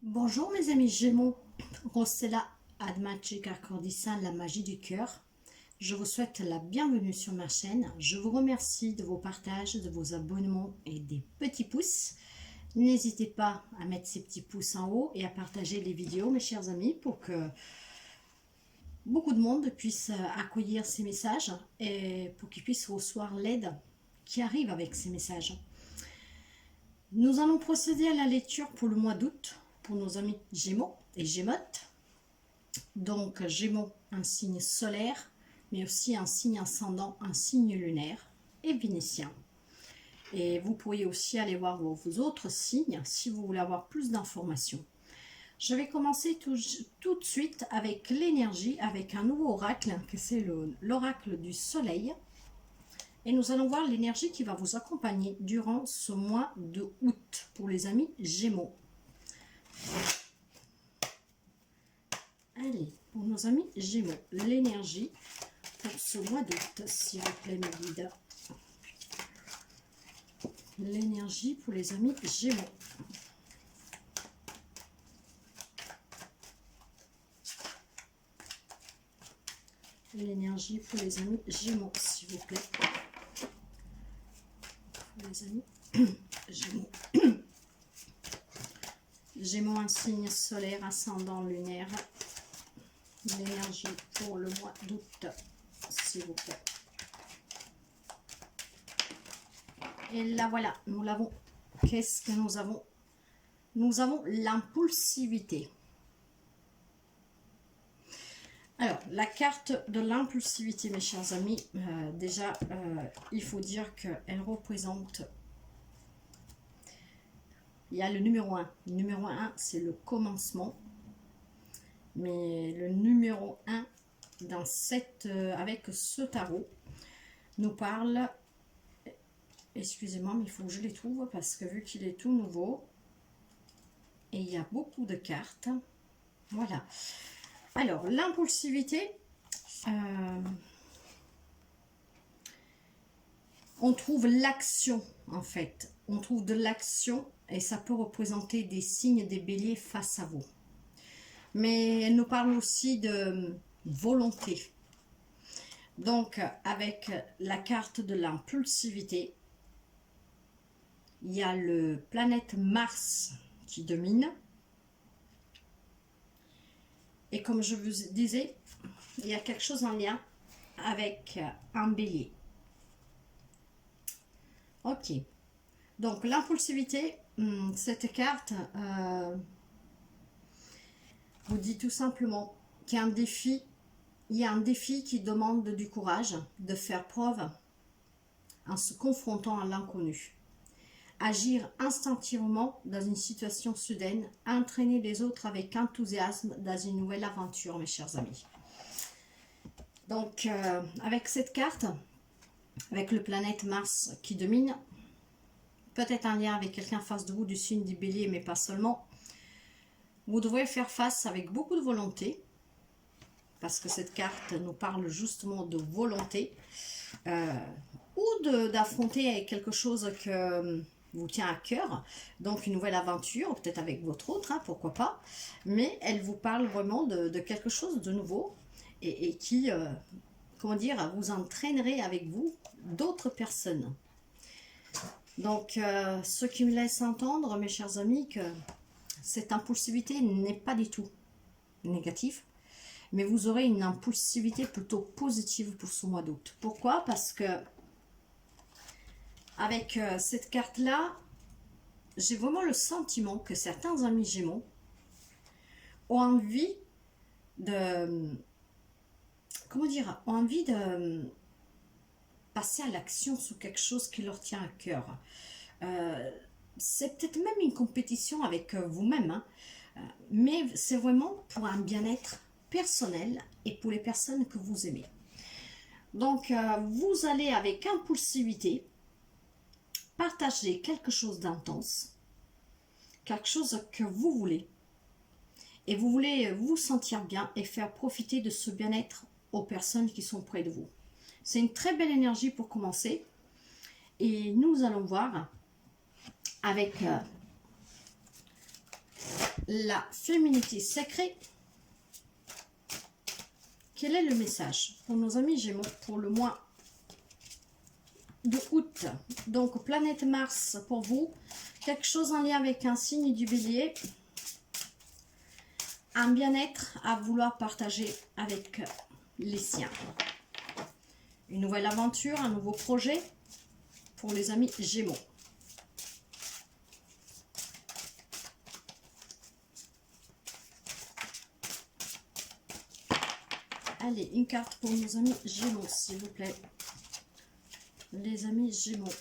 Bonjour mes amis Gémeaux, Rossella Ad Magic Accordissin, la magie du cœur. Je vous souhaite la bienvenue sur ma chaîne. Je vous remercie de vos partages, de vos abonnements et des petits pouces. N'hésitez pas à mettre ces petits pouces en haut et à partager les vidéos, mes chers amis, pour que beaucoup de monde puisse accueillir ces messages et pour qu'ils puissent recevoir l'aide qui arrive avec ces messages. Nous allons procéder à la lecture pour le mois d'août pour nos amis Gémeaux et Gémeaux. Donc Gémeaux, un signe solaire, mais aussi un signe ascendant, un signe lunaire et vénitien. Et vous pourriez aussi aller voir vos autres signes si vous voulez avoir plus d'informations. Je vais commencer tout de suite avec l'énergie, avec un nouveau oracle, que c'est l'oracle du soleil. Et nous allons voir l'énergie qui va vous accompagner durant ce mois de août pour les amis Gémeaux. Allez, pour nos amis Gémeaux, l'énergie pour ce mois d'août, s'il vous plaît, mes guides. L'énergie pour les amis Gémeaux. L'énergie pour les amis Gémeaux, s'il vous plaît. Pour les amis Gémeaux. Gémeaux, un signe solaire, ascendant lunaire. L'énergie pour le mois d'août, s'il vous plaît. Et là, voilà, nous l'avons. Qu'est-ce que nous avons? Nous avons l'impulsivité. Alors, la carte de l'impulsivité, mes chers amis, déjà, il faut dire qu'elle représente... Il y a le numéro 1. Le numéro 1, c'est le commencement. Mais le numéro 1, avec ce tarot, nous parle... Excusez-moi, mais il faut que je les trouve parce que vu qu'il est tout nouveau, et il y a beaucoup de cartes. Voilà. Alors, l'impulsivité, on trouve l'action, en fait. On trouve de l'action et ça peut représenter des signes des béliers face à vous. Mais elle nous parle aussi de volonté. Donc, avec la carte de l'impulsivité, il y a le planète Mars qui domine. Et comme je vous disais, il y a quelque chose en lien avec un bélier. Ok. Donc, l'impulsivité, cette carte vous dit tout simplement qu'il y a un défi. Il y a un défi qui demande du courage, de faire preuve en se confrontant à l'inconnu. Agir instinctivement dans une situation soudaine, entraîner les autres avec enthousiasme dans une nouvelle aventure, mes chers amis. Donc, avec cette carte, avec le planète Mars qui domine, peut-être un lien avec quelqu'un en face de vous du signe du bélier, mais pas seulement, vous devrez faire face avec beaucoup de volonté, parce que cette carte nous parle justement de volonté, ou d'affronter quelque chose que vous tient à cœur, donc une nouvelle aventure, peut-être avec votre autre, hein, pourquoi pas, mais elle vous parle vraiment de quelque chose de nouveau et qui, comment dire, vous entraînerait avec vous d'autres personnes. Donc, ce qui me laisse entendre, mes chers amis, que cette impulsivité n'est pas du tout négative, mais vous aurez une impulsivité plutôt positive pour ce mois d'août. Pourquoi? Parce que avec cette carte-là, j'ai vraiment le sentiment que certains amis Gémeaux ont envie de... Comment dire? Ont envie de passer à l'action sur quelque chose qui leur tient à cœur. C'est peut-être même une compétition avec vous-même, hein, mais c'est vraiment pour un bien-être personnel et pour les personnes que vous aimez. Donc, vous allez avec impulsivité partager quelque chose d'intense, quelque chose que vous voulez, et vous voulez vous sentir bien et faire profiter de ce bien-être aux personnes qui sont près de vous. C'est une très belle énergie pour commencer, et nous allons voir avec la féminité sacrée. Quel est le message pour nos amis Gémeaux pour le mois de août? Donc, planète Mars pour vous. Quelque chose en lien avec un signe du Bélier. Un bien-être à vouloir partager avec les siens. Une nouvelle aventure, un nouveau projet pour les amis Gémeaux. Allez, une carte pour nos amis Gémeaux, s'il vous plaît. Les amis Gémeaux.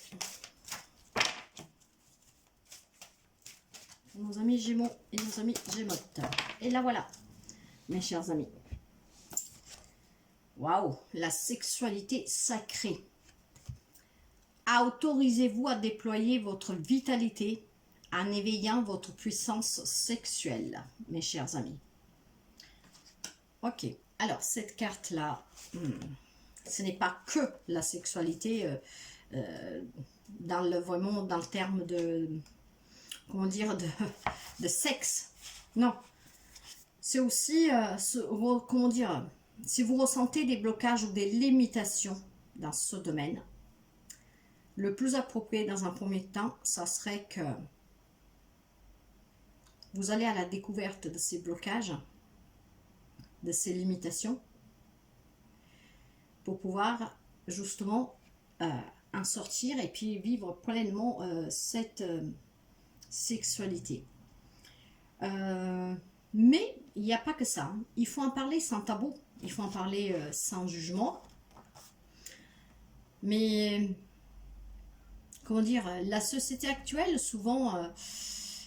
Nos amis Gémeaux et nos amis Gémeaux. Et là voilà, mes chers amis. Waouh, la sexualité sacrée. Autorisez-vous à déployer votre vitalité en éveillant votre puissance sexuelle, mes chers amis. Ok, alors cette carte-là, ce n'est pas que la sexualité vraiment dans le terme de, comment dire, de sexe. Non, c'est aussi, comment dire, si vous ressentez des blocages ou des limitations dans ce domaine, le plus approprié dans un premier temps, ça serait que vous allez à la découverte de ces blocages, de ces limitations, pour pouvoir justement en sortir et puis vivre pleinement cette sexualité. Mais il n'y a pas que ça. Il faut en parler sans tabou. Il faut en parler sans jugement. Mais, comment dire, la société actuelle, souvent,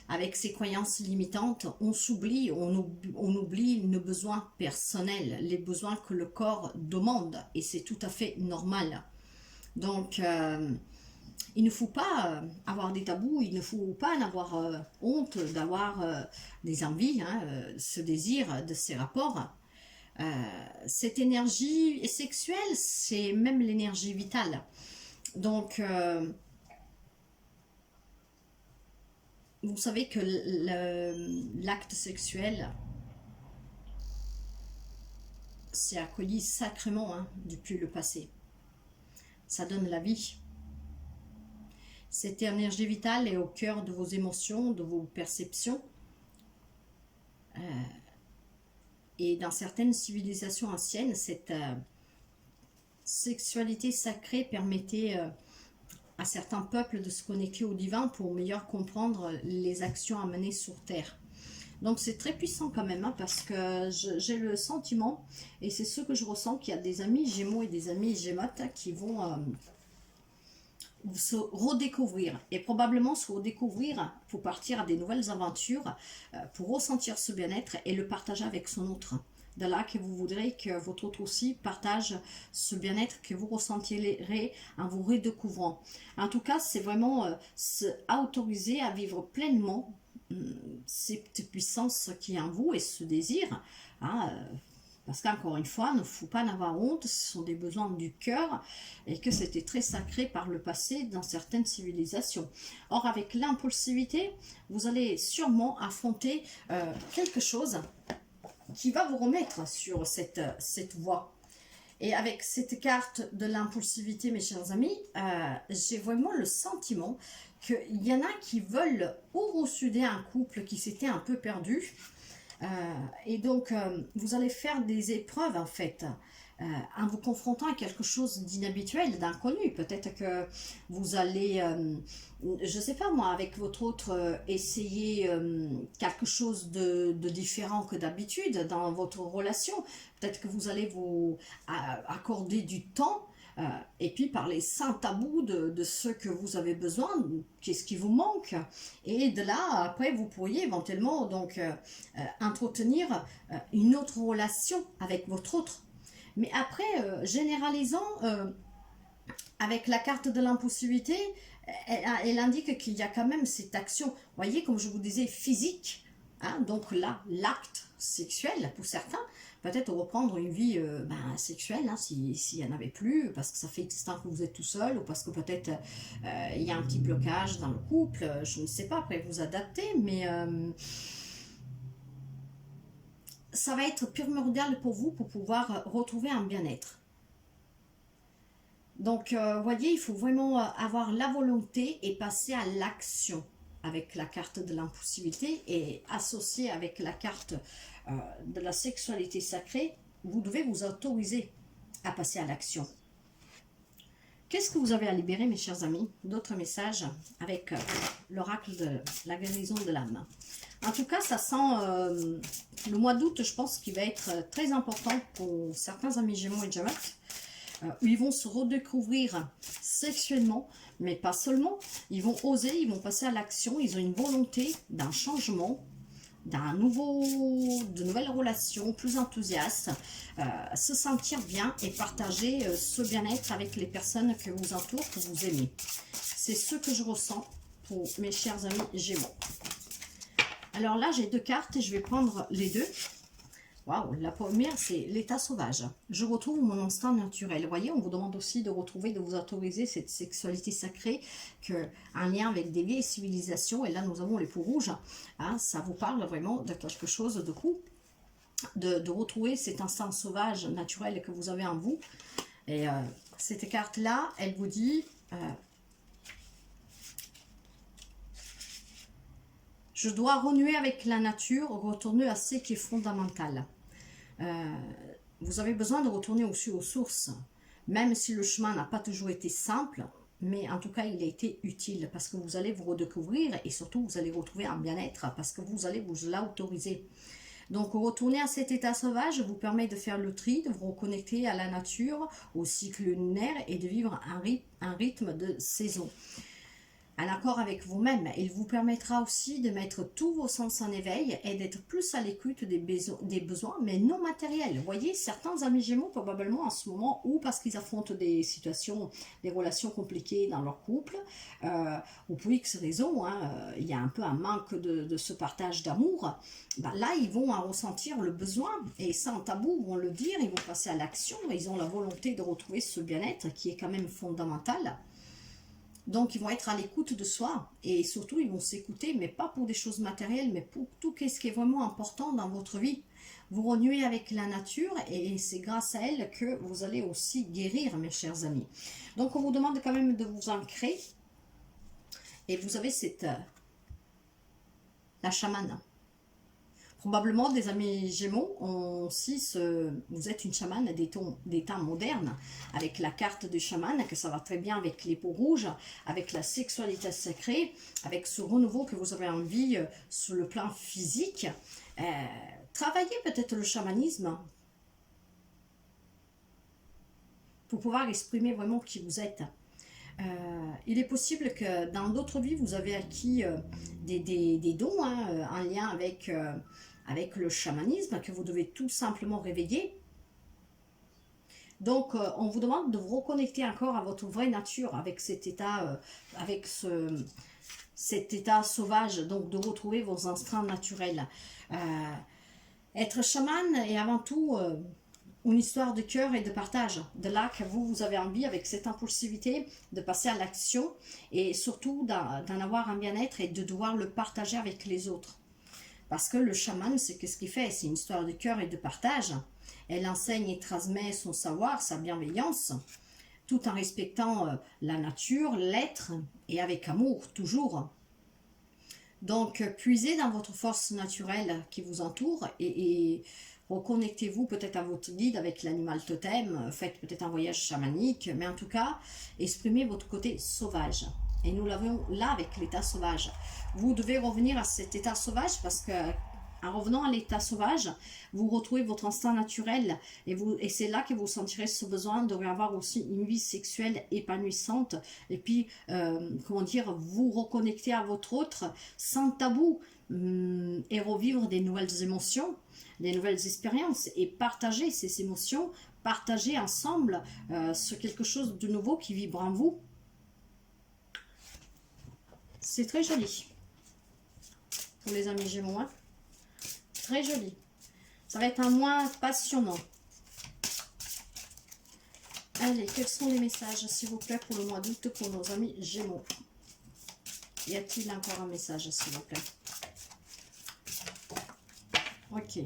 avec ses croyances limitantes, on s'oublie, on oublie nos besoins personnels, les besoins que le corps demande. Et c'est tout à fait normal. Donc, il ne faut pas avoir des tabous, il ne faut pas en avoir honte d'avoir des envies, ce désir de ces rapports. Cette énergie sexuelle, c'est même l'énergie vitale. Donc, vous savez que l'acte sexuel, c'est accueilli sacrément depuis le passé. Ça donne la vie. Cette énergie vitale est au cœur de vos émotions, de vos perceptions. Et dans certaines civilisations anciennes, cette sexualité sacrée permettait à certains peuples de se connecter au divin pour mieux comprendre les actions à mener sur Terre. Donc c'est très puissant quand même, parce que j'ai le sentiment, et c'est ce que je ressens, qu'il y a des amis Gémeaux et des amis Gémeaux qui vont se redécouvrir, et probablement se redécouvrir pour partir à des nouvelles aventures, pour ressentir ce bien-être et le partager avec son autre. De là que vous voudrez que votre autre aussi partage ce bien-être que vous ressentirez en vous redécouvrant. En tout cas, c'est vraiment se autoriser à vivre pleinement cette puissance qui est en vous et ce désir. Parce qu'encore une fois, il ne faut pas en avoir honte, ce sont des besoins du cœur et que c'était très sacré par le passé dans certaines civilisations. Or, avec l'impulsivité, vous allez sûrement affronter quelque chose qui va vous remettre sur cette voie. Et avec cette carte de l'impulsivité, mes chers amis, j'ai vraiment le sentiment qu'il y en a qui veulent ressouder un couple qui s'était un peu perdu. Et donc, vous allez faire des épreuves, en fait, en vous confrontant à quelque chose d'inhabituel, d'inconnu. Peut-être que vous allez, je ne sais pas moi, avec votre autre, essayer quelque chose de différent que d'habitude dans votre relation. Peut-être que vous allez vous accorder du temps, et puis parler sans tabou de ce que vous avez besoin, qu'est-ce qui vous manque, et de là après vous pourriez éventuellement donc entretenir une autre relation avec votre autre. Mais après, généralisant, avec la carte de l'impossibilité, elle indique qu'il y a quand même cette action, voyez, comme je vous disais, physique, donc là, l'acte sexuel pour certains, peut-être reprendre une vie sexuelle, s'il n'y en avait plus, parce que ça fait X temps que vous êtes tout seul, ou parce que peut-être il y a un petit blocage dans le couple, je ne sais pas, après vous adapter, mais ça va être primordial pour vous pour pouvoir retrouver un bien-être. Donc, voyez, il faut vraiment avoir la volonté et passer à l'action avec la carte de l'impulsivité et associée avec la carte de la sexualité sacrée, vous devez vous autoriser à passer à l'action. Qu'est-ce que vous avez à libérer, mes chers amis? D'autres messages avec l'oracle de la guérison de l'âme. En tout cas, ça sent le mois d'août, je pense, qu'il va être très important pour certains amis Gémeaux et Gémeaux. Où ils vont se redécouvrir sexuellement, mais pas seulement. Ils vont oser, ils vont passer à l'action. Ils ont une volonté d'un changement, de nouvelles relations plus enthousiastes, se sentir bien et partager ce bien-être avec les personnes que vous entourent, que vous aimez. C'est ce que je ressens pour mes chers amis Gémeaux. Alors là, j'ai deux cartes et je vais prendre les deux. Waouh, la première, c'est l'état sauvage. Je retrouve mon instinct naturel. Vous voyez, on vous demande aussi de retrouver, de vous autoriser cette sexualité sacrée, un lien avec des vieilles civilisations. Et là, nous avons les peaux rouges. Hein, ça vous parle vraiment de quelque chose de coup, de retrouver cet instinct sauvage naturel que vous avez en vous. Et cette carte-là, elle vous dit... je dois renouer avec la nature, retourner à ce qui est fondamental. Vous avez besoin de retourner aussi aux sources, même si le chemin n'a pas toujours été simple, mais en tout cas il a été utile parce que vous allez vous redécouvrir et surtout vous allez retrouver un bien-être parce que vous allez vous l'autoriser. Donc retourner à cet état sauvage vous permet de faire le tri, de vous reconnecter à la nature, au cycle lunaire et de vivre un rythme de saison. Un accord avec vous-même. Il vous permettra aussi de mettre tous vos sens en éveil et d'être plus à l'écoute des besoins, mais non matériels. Vous voyez, certains amis Gémeaux, probablement en ce moment, ou parce qu'ils affrontent des situations, des relations compliquées dans leur couple, ou pour X raisons, il y a un peu un manque de ce partage d'amour, là, ils vont en ressentir le besoin, et sans tabou, ils vont le dire, ils vont passer à l'action, ils ont la volonté de retrouver ce bien-être qui est quand même fondamental. Donc, ils vont être à l'écoute de soi et surtout, ils vont s'écouter, mais pas pour des choses matérielles, mais pour tout ce qui est vraiment important dans votre vie. Vous renouez avec la nature et c'est grâce à elle que vous allez aussi guérir, mes chers amis. Donc, on vous demande quand même de vous ancrer. Et vous avez la chamane. Probablement des amis Gémeaux ont aussi vous êtes une chamane des temps modernes, avec la carte du chaman, que ça va très bien avec les peaux rouges, avec la sexualité sacrée, avec ce renouveau que vous avez envie sur le plan physique. Travaillez peut-être le chamanisme pour pouvoir exprimer vraiment qui vous êtes. Il est possible que dans d'autres vies, vous avez acquis des dons en lien avec le chamanisme, que vous devez tout simplement réveiller. Donc, on vous demande de vous reconnecter encore à votre vraie nature, avec cet état, cet état sauvage, donc de retrouver vos instincts naturels. Être chaman est avant tout... une histoire de cœur et de partage. De là que vous avez envie, avec cette impulsivité, de passer à l'action et surtout d'en avoir un bien-être et de devoir le partager avec les autres. Parce que le chaman, c'est ce qu'il fait, c'est une histoire de cœur et de partage. Elle enseigne et transmet son savoir, sa bienveillance, tout en respectant la nature, l'être et avec amour, toujours. Donc, puisez dans votre force naturelle qui vous entoure et reconnectez-vous peut-être à votre guide avec l'animal totem, faites peut-être un voyage chamanique, mais en tout cas, exprimez votre côté sauvage. Et nous l'avons là avec l'état sauvage. Vous devez revenir à cet état sauvage parce que en revenant à l'état sauvage, vous retrouvez votre instinct naturel et c'est là que vous sentirez ce besoin de avoir aussi une vie sexuelle épanouissante et puis, comment dire, vous reconnecter à votre autre sans tabou et revivre des nouvelles émotions, des nouvelles expériences et partager ces émotions, partager ensemble sur quelque chose de nouveau qui vibre en vous. C'est très joli pour les amis Gémeaux. Très joli. Ça va être un mois passionnant. Allez, quels sont les messages, s'il vous plaît, pour le mois d'août pour nos amis Gémeaux? Y a-t-il encore un message, s'il vous plaît? Ok.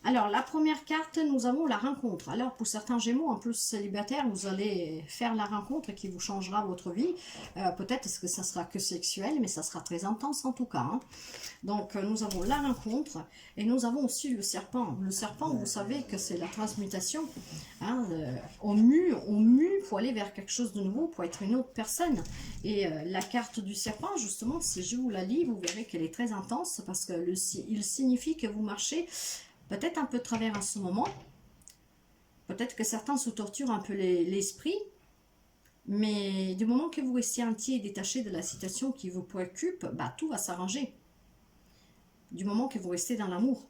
Alors, la première carte, nous avons la rencontre. Alors, pour certains Gémeaux, en plus célibataires, vous allez faire la rencontre qui vous changera votre vie. Peut-être que ça sera que sexuel, mais ça sera très intense en tout cas. Hein. Donc, nous avons la rencontre et nous avons aussi le serpent. Le serpent, vous savez que c'est la transmutation. Hein, on mue pour aller vers quelque chose de nouveau, pour être une autre personne. Et la carte du serpent, justement, si je vous la lis, vous verrez qu'elle est très intense parce qu'il signifie que vous marchez peut-être un peu de travers en ce moment. Peut-être que certains se torturent un peu l'esprit. Mais du moment que vous restez entier et détaché de la situation qui vous préoccupe, bah, tout va s'arranger. Du moment que vous restez dans l'amour.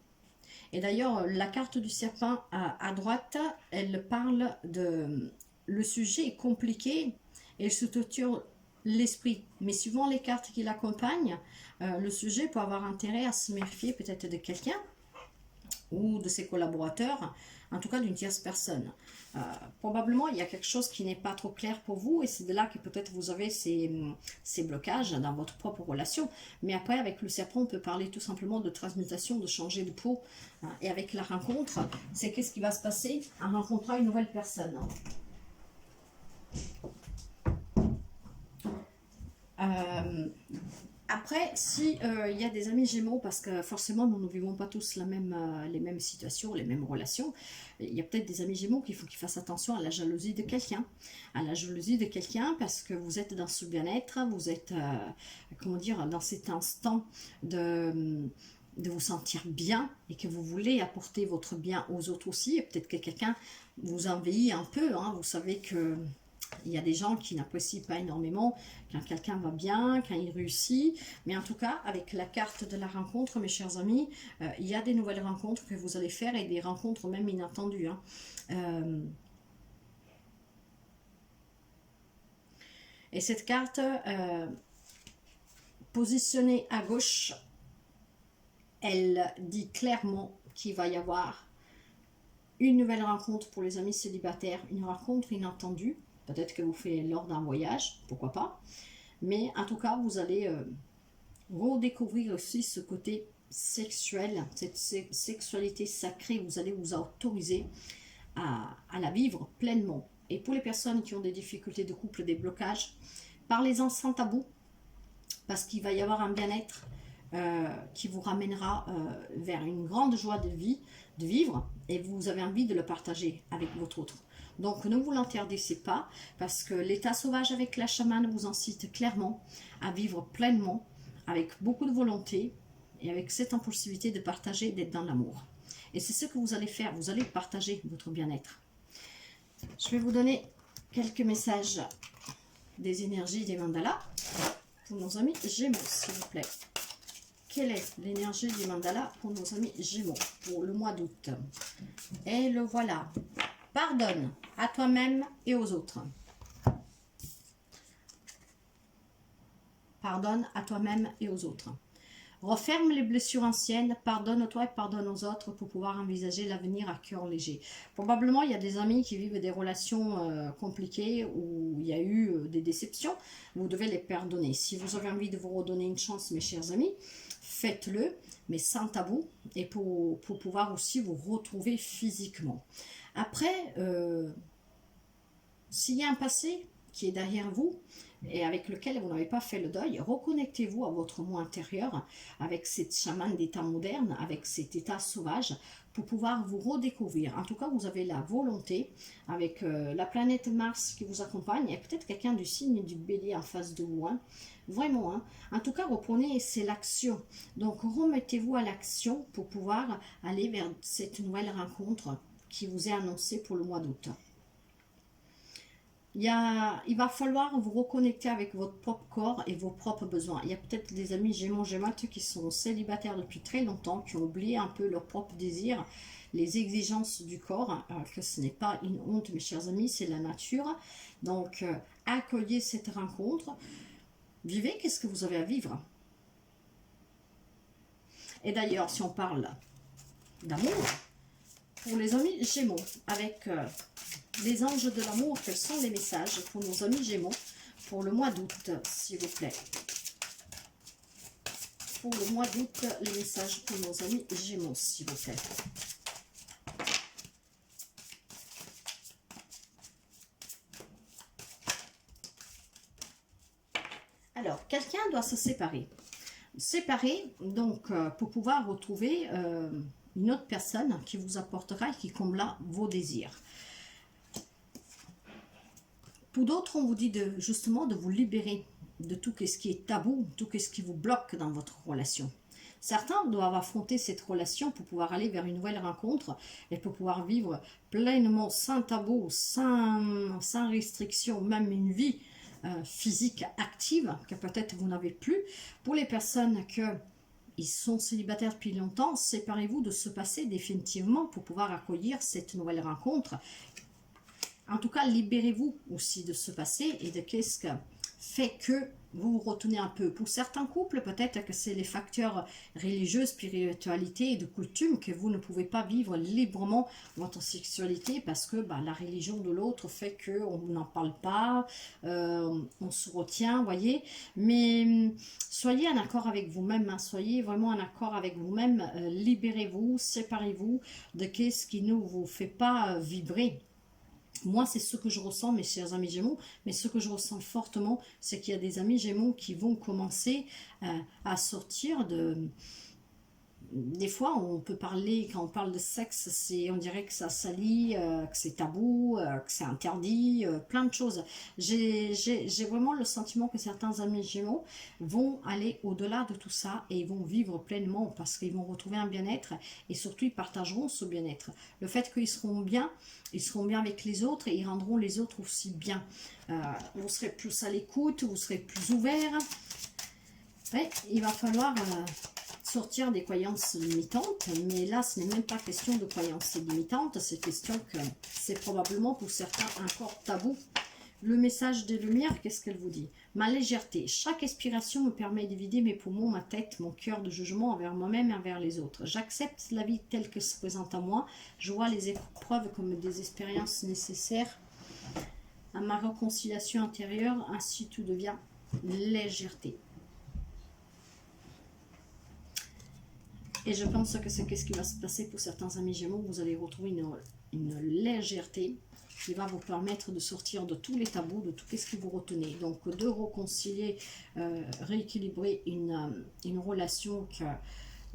Et d'ailleurs, la carte du serpent à droite, elle parle de... Le sujet est compliqué et elle se torture l'esprit. Mais suivant les cartes qui l'accompagnent, le sujet peut avoir intérêt à se méfier peut-être de quelqu'un ou de ses collaborateurs, en tout cas d'une tierce personne. Probablement, il y a quelque chose qui n'est pas trop clair pour vous et c'est de là que peut-être vous avez ces blocages dans votre propre relation. Mais après, avec le serpent, on peut parler tout simplement de transmutation, de changer de peau. Et avec la rencontre, c'est qu'est-ce qui va se passer en rencontrant une nouvelle personne. Après, si il y a des amis Gémeaux, parce que forcément nous ne vivons pas tous les mêmes situations, les mêmes relations, il y a peut-être des amis Gémeaux qu'il faut qu'ils fassent attention à la jalousie de quelqu'un. À la jalousie de quelqu'un parce que vous êtes dans ce bien-être, vous êtes, comment dire, dans cet instant de vous sentir bien et que vous voulez apporter votre bien aux autres aussi. Et peut-être que quelqu'un vous envahit un peu, hein, vous savez que... Il y a des gens qui n'apprécient pas énormément quand quelqu'un va bien, quand il réussit. Mais en tout cas, avec la carte de la rencontre, mes chers amis, il y a des nouvelles rencontres que vous allez faire et des rencontres même inattendues. Hein. Et cette carte, positionnée à gauche, elle dit clairement qu'il va y avoir une nouvelle rencontre pour les amis célibataires, une rencontre inattendue. Peut-être que vous faites lors d'un voyage, pourquoi pas. Mais en tout cas, vous allez redécouvrir aussi ce côté sexuel, cette sexualité sacrée. Vous allez vous autoriser à la vivre pleinement. Et pour les personnes qui ont des difficultés de couple, des blocages, parlez-en sans tabou. Parce qu'il va y avoir un bien-être qui vous ramènera vers une grande joie de vie, de vivre. Et vous avez envie de le partager avec votre autre. Donc ne vous l'interdisez pas parce que l'état sauvage avec la chamane vous incite clairement à vivre pleinement avec beaucoup de volonté et avec cette impulsivité de partager, d'être dans l'amour. Et c'est ce que vous allez faire, vous allez partager votre bien-être. Je vais vous donner quelques messages des énergies des mandalas pour nos amis Gémeaux, s'il vous plaît. Quelle est l'énergie des mandalas pour nos amis Gémeaux pour le mois d'août? Et le voilà. Pardonne à toi-même et aux autres. Pardonne à toi-même et aux autres. Referme les blessures anciennes, pardonne-toi et pardonne aux autres pour pouvoir envisager l'avenir à cœur léger. Probablement, il y a des amis qui vivent des relations compliquées où il y a eu des déceptions. Vous devez les pardonner. Si vous avez envie de vous redonner une chance, mes chers amis, faites-le, mais sans tabou et pour pouvoir aussi vous retrouver physiquement. Après, s'il y a un passé qui est derrière vous et avec lequel vous n'avez pas fait le deuil, reconnectez-vous à votre moi intérieur avec cette chamane d'état moderne, avec cet état sauvage pour pouvoir vous redécouvrir. En tout cas, vous avez la volonté avec la planète Mars qui vous accompagne et peut-être quelqu'un du signe du Bélier en face de vous. Hein. Vraiment, hein. En tout cas, reprenez, c'est l'action. Donc, remettez-vous à l'action pour pouvoir aller vers cette nouvelle rencontre qui vous est annoncé pour le mois d'août. Il va falloir vous reconnecter avec votre propre corps et vos propres besoins. Il y a peut-être des amis Gémeaux, Gémeaux qui sont célibataires depuis très longtemps, qui ont oublié un peu leurs propres désirs, les exigences du corps, que ce n'est pas une honte, mes chers amis, c'est la nature. Donc, accueillez cette rencontre. Vivez, qu'est-ce que vous avez à vivre? Et d'ailleurs, si on parle d'amour, pour les amis Gémeaux, avec les anges de l'amour, quels sont les messages pour nos amis Gémeaux pour le mois d'août, s'il vous plaît? Pour le mois d'août, les messages pour nos amis Gémeaux, s'il vous plaît. Alors, quelqu'un doit se séparer. Séparer, donc, pour pouvoir retrouver une autre personne qui vous apportera et qui comblera vos désirs. Pour d'autres, on vous dit justement de vous libérer de tout ce qui est tabou, tout ce qui vous bloque dans votre relation. Certains doivent affronter cette relation pour pouvoir aller vers une nouvelle rencontre et pour pouvoir vivre pleinement, sans tabou, sans restriction, même une vie physique active que peut-être vous n'avez plus. Pour les personnes qui sont célibataires depuis longtemps, séparez-vous de ce passé définitivement pour pouvoir accueillir cette nouvelle rencontre. En tout cas, libérez-vous aussi de ce passé et de qu'est-ce que fait que vous vous retenez un peu. Pour certains couples, peut-être que c'est les facteurs religieux, spiritualité et de coutume que vous ne pouvez pas vivre librement votre sexualité parce que la religion de l'autre fait qu'on n'en parle pas, on se retient, voyez. Mais soyez en accord avec vous-même, hein, soyez vraiment en accord avec vous-même, libérez-vous, séparez-vous de ce qui ne vous fait pas vibrer. Moi, c'est ce que je ressens, mes chers amis Gémeaux, mais ce que je ressens fortement, c'est qu'il y a des amis Gémeaux qui vont commencer à sortir de... Des fois, on peut parler, quand on parle de sexe, on dirait que ça salit, que c'est tabou, que c'est interdit, plein de choses. J'ai vraiment le sentiment que certains amis Gémeaux vont aller au-delà de tout ça et ils vont vivre pleinement parce qu'ils vont retrouver un bien-être et surtout ils partageront ce bien-être. Le fait qu'ils seront bien avec les autres et ils rendront les autres aussi bien. Vous serez plus à l'écoute, vous serez plus ouvert. Ouais, il va falloir... sortir des croyances limitantes, mais là ce n'est même pas question de croyances limitantes, c'est question que c'est probablement pour certains encore tabou. Le message des lumières, qu'est-ce qu'elle vous dit? Ma légèreté, chaque expiration me permet de vider mes poumons, ma tête, mon cœur de jugement envers moi-même et envers les autres. J'accepte la vie telle qu'elle se présente à moi, je vois les épreuves comme des expériences nécessaires à ma réconciliation intérieure, ainsi tout devient légèreté. Et je pense que c'est ce qui va se passer pour certains amis Gémeaux. Vous allez retrouver une légèreté qui va vous permettre de sortir de tous les tabous, de tout ce qui vous retenez. Donc de réconcilier, rééquilibrer une relation qui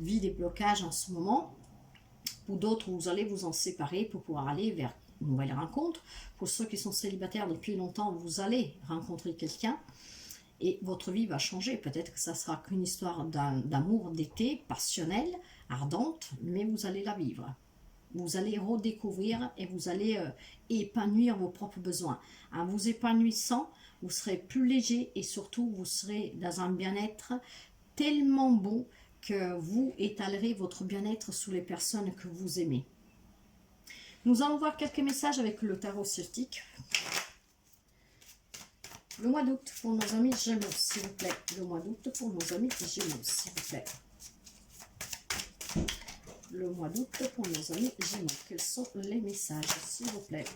vit des blocages en ce moment. Pour d'autres, vous allez vous en séparer pour pouvoir aller vers une nouvelle rencontre. Pour ceux qui sont célibataires depuis longtemps, vous allez rencontrer quelqu'un. Et votre vie va changer. Peut-être que ça sera qu'une histoire d'amour d'été, passionnelle, ardente, mais vous allez la vivre. Vous allez redécouvrir et vous allez épanouir vos propres besoins. En vous épanouissant, vous serez plus léger et surtout vous serez dans un bien-être tellement bon que vous étalerez votre bien-être sur les personnes que vous aimez. Nous allons voir quelques messages avec le tarot celtique. Le mois d'août pour nos amis Gémeaux, s'il vous plaît. Le mois d'août pour nos amis Gémeaux, s'il vous plaît. Le mois d'août pour nos amis Gémeaux. Quels sont les messages, s'il vous plaît?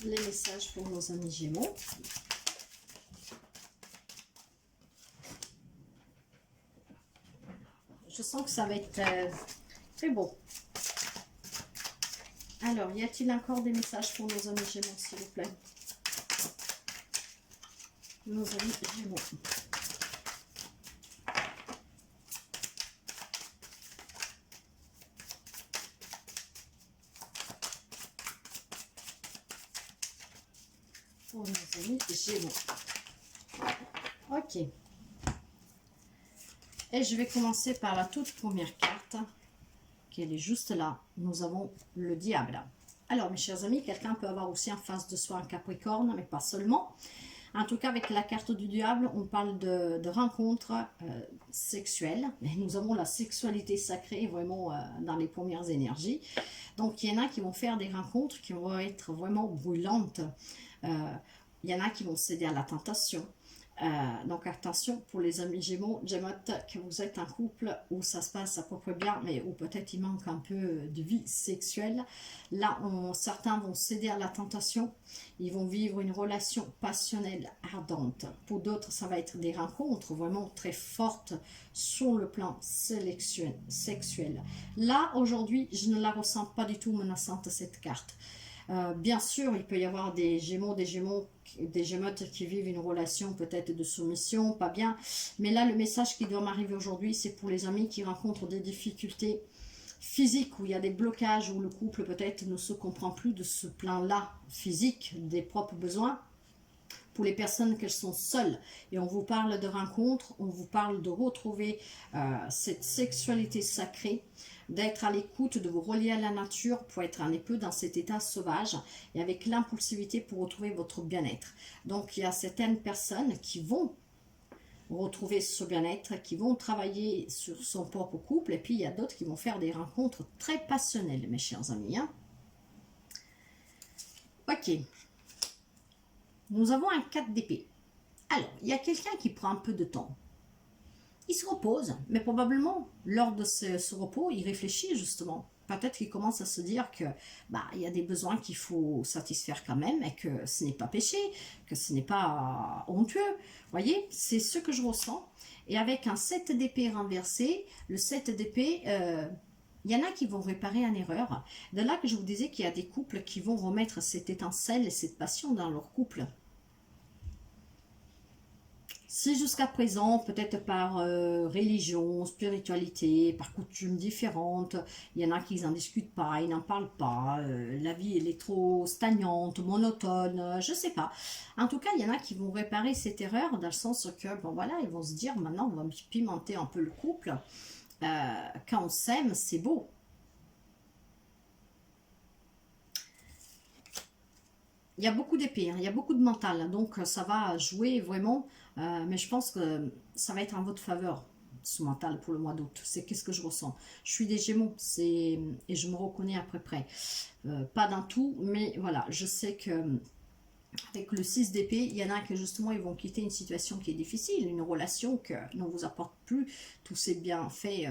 Les messages pour nos amis Gémeaux. Je sens que ça va être très beau. Alors, y a-t-il encore des messages pour nos amis Gémeaux, s'il vous plaît? Nos amis Gémeaux. Pour nos amis Gémeaux. Ok. Et je vais commencer par la toute première carte. Elle est juste là, nous avons le diable. Alors mes chers amis, quelqu'un peut avoir aussi en face de soi un Capricorne, mais pas seulement. En tout cas, avec la carte du diable, on parle de rencontres sexuelles. Et nous avons la sexualité sacrée vraiment dans les premières énergies. Donc il y en a qui vont faire des rencontres qui vont être vraiment brûlantes. Il y en a qui vont céder à la tentation. Donc attention pour les amis Gémeaux, que vous êtes un couple où ça se passe à peu près bien, mais où peut-être il manque un peu de vie sexuelle. Là, certains vont céder à la tentation, ils vont vivre une relation passionnelle ardente. Pour d'autres, ça va être des rencontres vraiment très fortes sur le plan sexuel. Là, aujourd'hui, je ne la ressens pas du tout menaçante cette carte. Bien sûr, il peut y avoir des Gémeaux, des Gémeutes qui vivent une relation peut-être de soumission, pas bien. Mais là, le message qui doit m'arriver aujourd'hui, c'est pour les amis qui rencontrent des difficultés physiques, où il y a des blocages, où le couple peut-être ne se comprend plus de ce plan-là physique, des propres besoins. Pour les personnes qu'elles sont seules, et on vous parle de rencontres, on vous parle de retrouver cette sexualité sacrée, d'être à l'écoute, de vous relier à la nature pour être un peu dans cet état sauvage et avec l'impulsivité pour retrouver votre bien-être. Donc il y a certaines personnes qui vont retrouver ce bien-être, qui vont travailler sur son propre couple, et puis il y a d'autres qui vont faire des rencontres très passionnelles, mes chers amis. Hein. Ok. Nous avons un 4 d'épée. Alors, il y a quelqu'un qui prend un peu de temps. Il se repose, mais probablement, lors de ce repos, il réfléchit justement. Peut-être qu'il commence à se dire que il y a des besoins qu'il faut satisfaire quand même, et que ce n'est pas péché, que ce n'est pas honteux. Vous voyez, c'est ce que je ressens. Et avec un 7 d'épée renversé, le 7 d'épée... il y en a qui vont réparer une erreur. De là que je vous disais qu'il y a des couples qui vont remettre cette étincelle et cette passion dans leur couple. Si jusqu'à présent, peut-être par religion, spiritualité, par coutumes différentes, il y en a qui n'en discutent pas, ils n'en parlent pas, la vie elle est trop stagnante, monotone, je sais pas. En tout cas, il y en a qui vont réparer cette erreur dans le sens que, bon voilà, ils vont se dire, maintenant on va pimenter un peu le couple. Quand on s'aime, c'est beau. Il y a beaucoup d'épées, hein, il y a beaucoup de mental, donc ça va jouer vraiment, mais je pense que ça va être en votre faveur, ce mental pour le mois d'août. C'est qu'est-ce que je ressens. Je suis des Gémeaux, et je me reconnais à peu près. Pas dans tout, mais voilà, je sais que avec le 6 d'épée, il y en a que justement ils vont quitter une situation qui est difficile, une relation que ne vous apporte plus tous ces bienfaits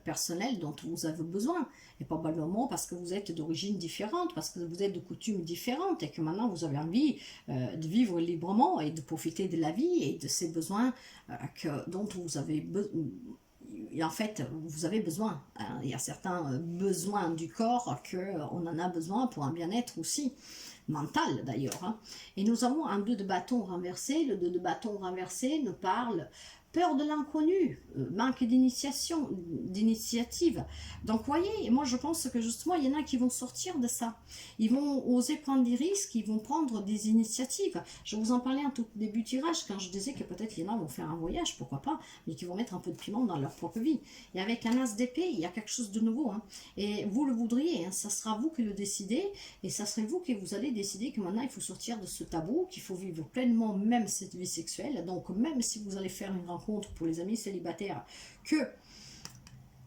personnels dont vous avez besoin. Et probablement parce que vous êtes d'origine différente, parce que vous êtes de coutumes différentes et que maintenant vous avez envie de vivre librement et de profiter de la vie et de ces besoins dont vous avez besoin. En fait, vous avez besoin. Hein. Il y a certains besoins du corps qu'on en a besoin pour un bien-être aussi. Mental d'ailleurs. Hein. Et nous avons un 2 de bâton renversé. Le 2 de bâton renversé nous parle peur de l'inconnu, manque d'initiative. Donc, vous voyez, moi je pense que justement, il y en a qui vont sortir de ça. Ils vont oser prendre des risques, ils vont prendre des initiatives. Je vous en parlais en tout début tirage, quand je disais que peut-être il y en a vont faire un voyage, pourquoi pas, mais qui vont mettre un peu de piment dans leur propre vie. Et avec un as d'épée, il y a quelque chose de nouveau. Hein. Et vous le voudriez, hein, ça sera vous qui le décidez, et ça serait vous qui vous allez décider que maintenant il faut sortir de ce tabou, qu'il faut vivre pleinement même cette vie sexuelle. Donc, même si vous allez faire une rencontre pour les amis célibataires, que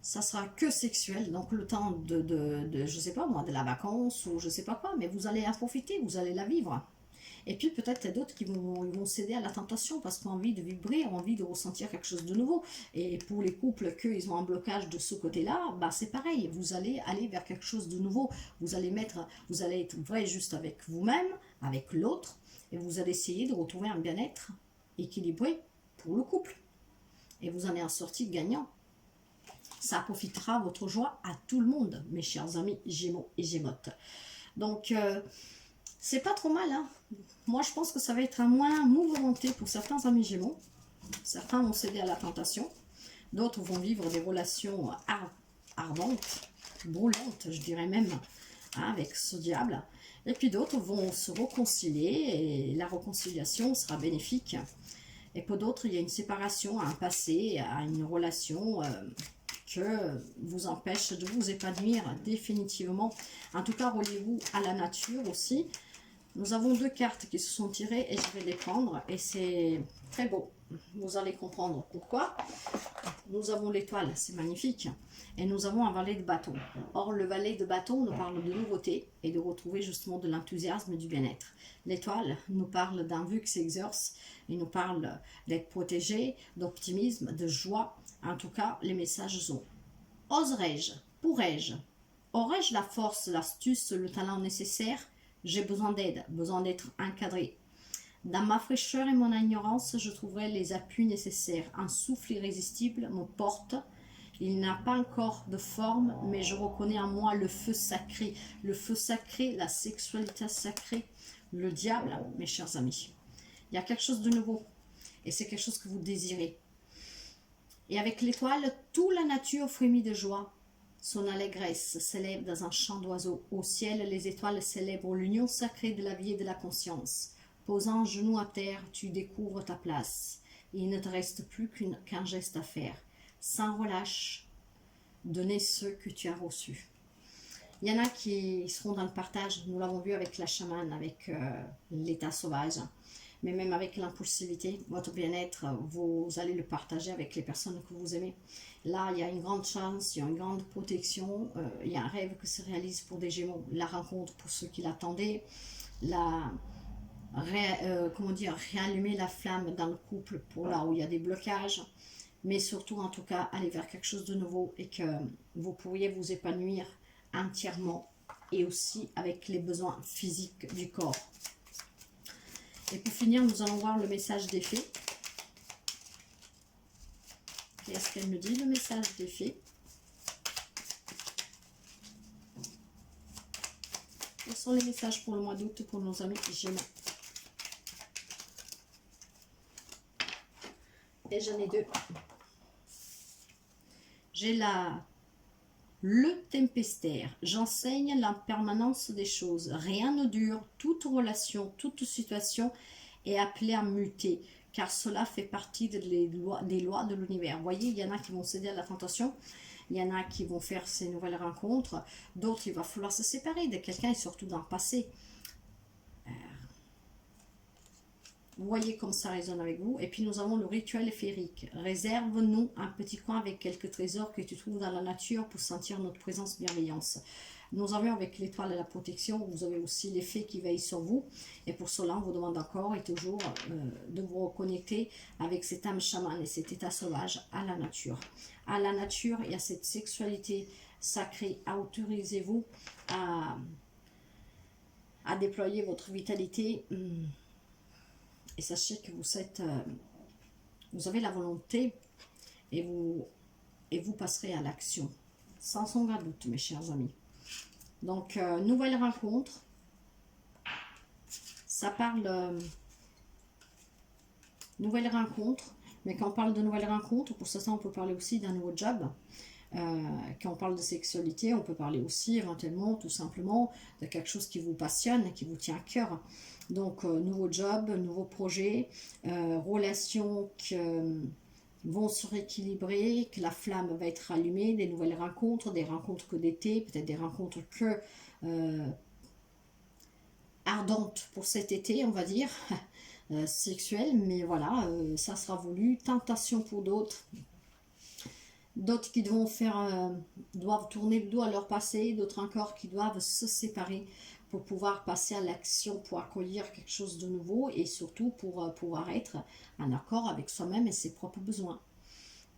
ça sera que sexuel, donc le temps de je sais pas moi, de la vacance ou je sais pas quoi, mais vous allez en profiter, vous allez la vivre. Et puis peut-être il y a d'autres qui vont céder à la tentation parce qu'ils ont envie de vibrer, ont envie de ressentir quelque chose de nouveau. Et pour les couples qu'ils ont un blocage de ce côté-là, c'est pareil, vous allez aller vers quelque chose de nouveau. Vous allez être vrai juste avec vous-même, avec l'autre, et vous allez essayer de retrouver un bien-être équilibré pour le couple. Et vous en êtes sorti gagnant. Ça profitera votre joie à tout le monde, mes chers amis Gémeaux et Gémotes. Donc, c'est pas trop mal. Hein. Moi, je pense que ça va être un moins mouvementé pour certains amis Gémeaux. Certains vont céder à la tentation. D'autres vont vivre des relations ardentes, brûlantes, je dirais même, hein, avec ce diable. Et puis d'autres vont se réconcilier et la réconciliation sera bénéfique. Et pour d'autres, il y a une séparation, un passé, à une relation que vous empêche de vous épanouir définitivement. En tout cas, reliez-vous à la nature aussi. Nous avons 2 cartes qui se sont tirées et je vais les prendre. Et c'est très beau. Vous allez comprendre pourquoi. Nous avons l'étoile, c'est magnifique. Et nous avons un valet de bâton. Or, le valet de bâton nous parle de nouveauté et de retrouver justement de l'enthousiasme et du bien-être. L'étoile nous parle d'un vœu qui s'exerce. Il nous parle d'être protégé, d'optimisme, de joie. En tout cas, les messages sont: oserais-je? Pourrais-je? Aurais-je la force, l'astuce, le talent nécessaire? J'ai besoin d'aide, besoin d'être encadré. Dans ma fraîcheur et mon ignorance, je trouverai les appuis nécessaires. Un souffle irrésistible me porte Il n'a pas encore de forme, mais je reconnais en moi le feu sacré. Le feu sacré, la sexualité sacrée, le diable, mes chers amis. Il y a quelque chose de nouveau. Et c'est quelque chose que vous désirez. Et avec l'étoile, toute la nature frémit de joie. Son allégresse s'élève dans un chant d'oiseaux. Au ciel, les étoiles célèbrent l'union sacrée de la vie et de la conscience. Posant un genou à terre, tu découvres ta place. Il ne te reste plus qu'un geste à faire. Sans relâche, donner ce que tu as reçu. Il y en a qui seront dans le partage. Nous l'avons vu avec la chamane, avec l'état sauvage. Mais même avec l'impulsivité, votre bien-être, vous allez le partager avec les personnes que vous aimez. Là, il y a une grande chance, il y a une grande protection, il y a un rêve qui se réalise pour des Gémeaux. La rencontre pour ceux qui l'attendaient, réallumer la flamme dans le couple pour là où il y a des blocages. Mais surtout, en tout cas, aller vers quelque chose de nouveau et que vous pourriez vous épanouir entièrement et aussi avec les besoins physiques du corps. Et pour finir, nous allons voir le message des fées. Qu'est-ce qu'elle me dit, le message des fées? Quels sont les messages pour le mois d'août pour nos amis Gémeaux? Et j'en ai deux. J'ai le tempestaire. J'enseigne l'impermanence des choses. Rien ne dure. Toute relation, toute situation est appelée à muter, car cela fait partie des lois de l'univers. Vous voyez, il y en a qui vont céder à la tentation. Il y en a qui vont faire ces nouvelles rencontres. D'autres, il va falloir se séparer de quelqu'un et surtout dans le passé. Vous voyez comme ça résonne avec vous. Et puis nous avons le rituel féerique. Réserve-nous un petit coin avec quelques trésors que tu trouves dans la nature pour sentir notre présence bienveillance. Nous avons avec l'étoile de la protection, vous avez aussi les fées qui veillent sur vous. Et pour cela, on vous demande encore et toujours de vous reconnecter avec cette âme chamane et cet état sauvage à la nature. À la nature et à cette sexualité sacrée. Autorisez-vous à déployer votre vitalité. Et sachez que vous avez la volonté et vous passerez à l'action. Sans aucun doute, mes chers amis. Donc, nouvelle rencontre. Ça parle nouvelle rencontre. Mais quand on parle de nouvelle rencontre, pour ça, on peut parler aussi d'un nouveau job. Quand on parle de sexualité, on peut parler aussi éventuellement, tout simplement, de quelque chose qui vous passionne, qui vous tient à cœur. Donc, nouveau job, nouveau projet, relations qui vont se rééquilibrer, que la flamme va être allumée, des nouvelles rencontres, des rencontres que d'été, peut-être des rencontres que ardentes pour cet été, on va dire, sexuelles, mais voilà, ça sera voulu, tentation pour d'autres. D'autres qui doivent tourner le dos à leur passé, d'autres encore qui doivent se séparer pour pouvoir passer à l'action, pour accueillir quelque chose de nouveau et surtout pour pouvoir être en accord avec soi-même et ses propres besoins.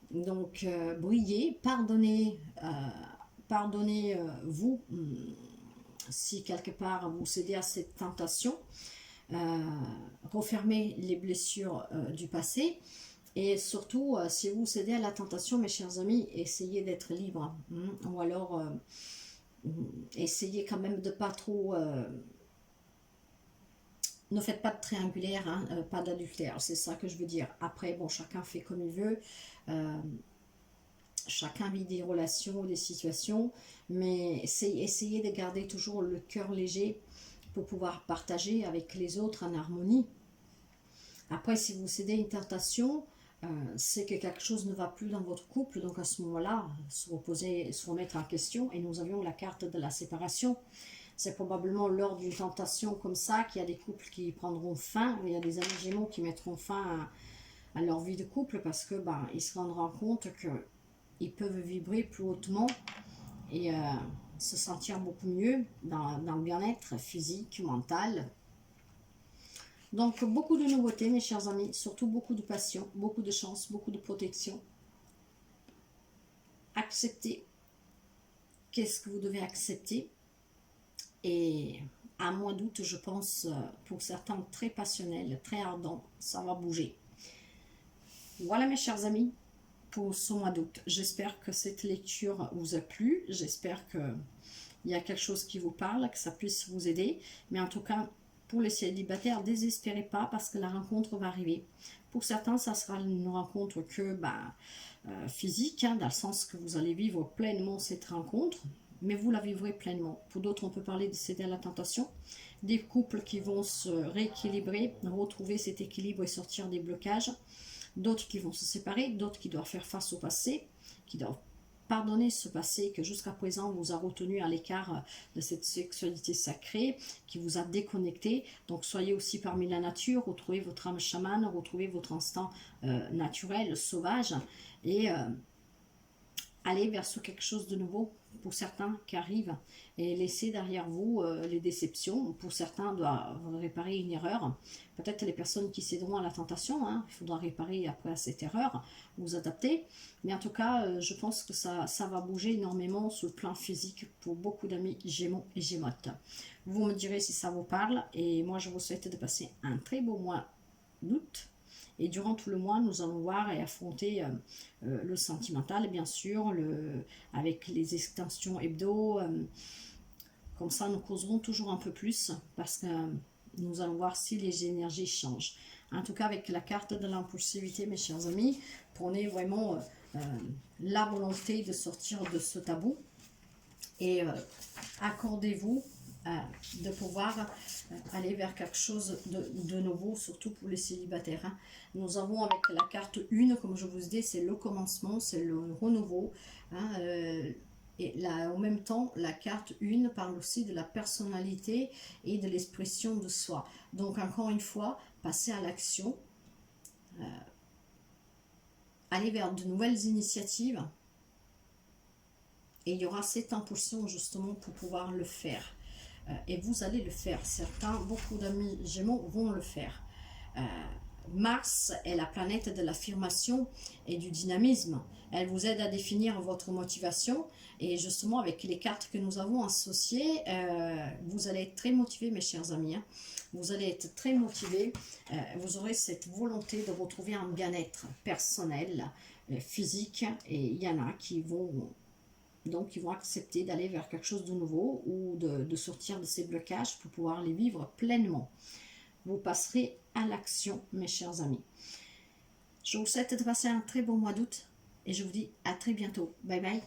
Donc, brillez, pardonnez-vous si quelque part vous cédez à cette tentation, refermez les blessures du passé. Et surtout, si vous cédez à la tentation, mes chers amis, essayez d'être libre. Ou alors, essayez quand même de pas trop... ne faites pas de triangulaire, pas d'adultère. C'est ça que je veux dire. Après, bon, chacun fait comme il veut. Chacun vit des relations, des situations. Mais essayez de garder toujours le cœur léger pour pouvoir partager avec les autres en harmonie. Après, si vous cédez à une tentation... c'est que quelque chose ne va plus dans votre couple, donc à ce moment-là, se remettre en question, et nous avions la carte de la séparation. C'est probablement lors d'une tentation comme ça qu'il y a des couples qui prendront fin, il y a des amis Gémeaux qui mettront fin à leur vie de couple parce que ils se rendront compte qu'ils peuvent vibrer plus hautement et se sentir beaucoup mieux dans le bien-être physique, mental. Donc, beaucoup de nouveautés, mes chers amis, surtout beaucoup de passion, beaucoup de chance, beaucoup de protection. Acceptez. Qu'est-ce que vous devez accepter? Et à mois d'août, je pense, pour certains très passionnels, très ardents, ça va bouger. Voilà, mes chers amis, pour ce mois d'août. J'espère que cette lecture vous a plu. J'espère qu'il y a quelque chose qui vous parle, que ça puisse vous aider. Mais en tout cas, pour les célibataires, désespérez pas parce que la rencontre va arriver. Pour certains, ça sera une rencontre que physique, hein, dans le sens que vous allez vivre pleinement cette rencontre, mais vous la vivrez pleinement. Pour d'autres, on peut parler de céder à la tentation. Des couples qui vont se rééquilibrer, retrouver cet équilibre et sortir des blocages. D'autres qui vont se séparer, d'autres qui doivent faire face au passé, qui doivent pardonner ce passé que jusqu'à présent vous a retenu à l'écart de cette sexualité sacrée, qui vous a déconnecté. Donc soyez aussi parmi la nature, retrouvez votre âme chamane, retrouvez votre instinct naturel, sauvage, et allez vers quelque chose de nouveau pour certains qui arrivent, et laissez derrière vous les déceptions. Pour certains, doivent réparer une erreur. Peut-être les personnes qui céderont à la tentation, hein, il faudra réparer après à cette erreur, vous adapter. Mais en tout cas, je pense que ça va bouger énormément sur le plan physique pour beaucoup d'amis Gémeaux et Gémotes. Vous me direz si ça vous parle, et moi je vous souhaite de passer un très beau mois d'août. Et durant tout le mois, nous allons voir et affronter le sentimental, bien sûr, avec les extensions hebdo. Comme ça, nous causerons toujours un peu plus parce que nous allons voir si les énergies changent. En tout cas, avec la carte de l'impulsivité, mes chers amis, prenez vraiment la volonté de sortir de ce tabou et accordez-vous de pouvoir aller vers quelque chose de nouveau, surtout pour les célibataires. Hein. Nous avons avec la carte 1, comme je vous dis, c'est le commencement, c'est le renouveau. Hein, et là, en même temps, la carte 1 parle aussi de la personnalité et de l'expression de soi. Donc, encore une fois, passer à l'action, aller vers de nouvelles initiatives. Et il y aura cette impulsion justement pour pouvoir le faire. Et vous allez le faire. Certains, beaucoup d'amis Gémeaux vont le faire. Mars est la planète de l'affirmation et du dynamisme. Elle vous aide à définir votre motivation. Et justement, avec les cartes que nous avons associées, vous allez être très motivés, mes chers amis. Hein. Vous allez être très motivés. Vous aurez cette volonté de retrouver un bien-être personnel, physique. Et il y en a qui vont... Donc, ils vont accepter d'aller vers quelque chose de nouveau ou de sortir de ces blocages pour pouvoir les vivre pleinement. Vous passerez à l'action, mes chers amis. Je vous souhaite de passer un très bon mois d'août et je vous dis à très bientôt. Bye bye.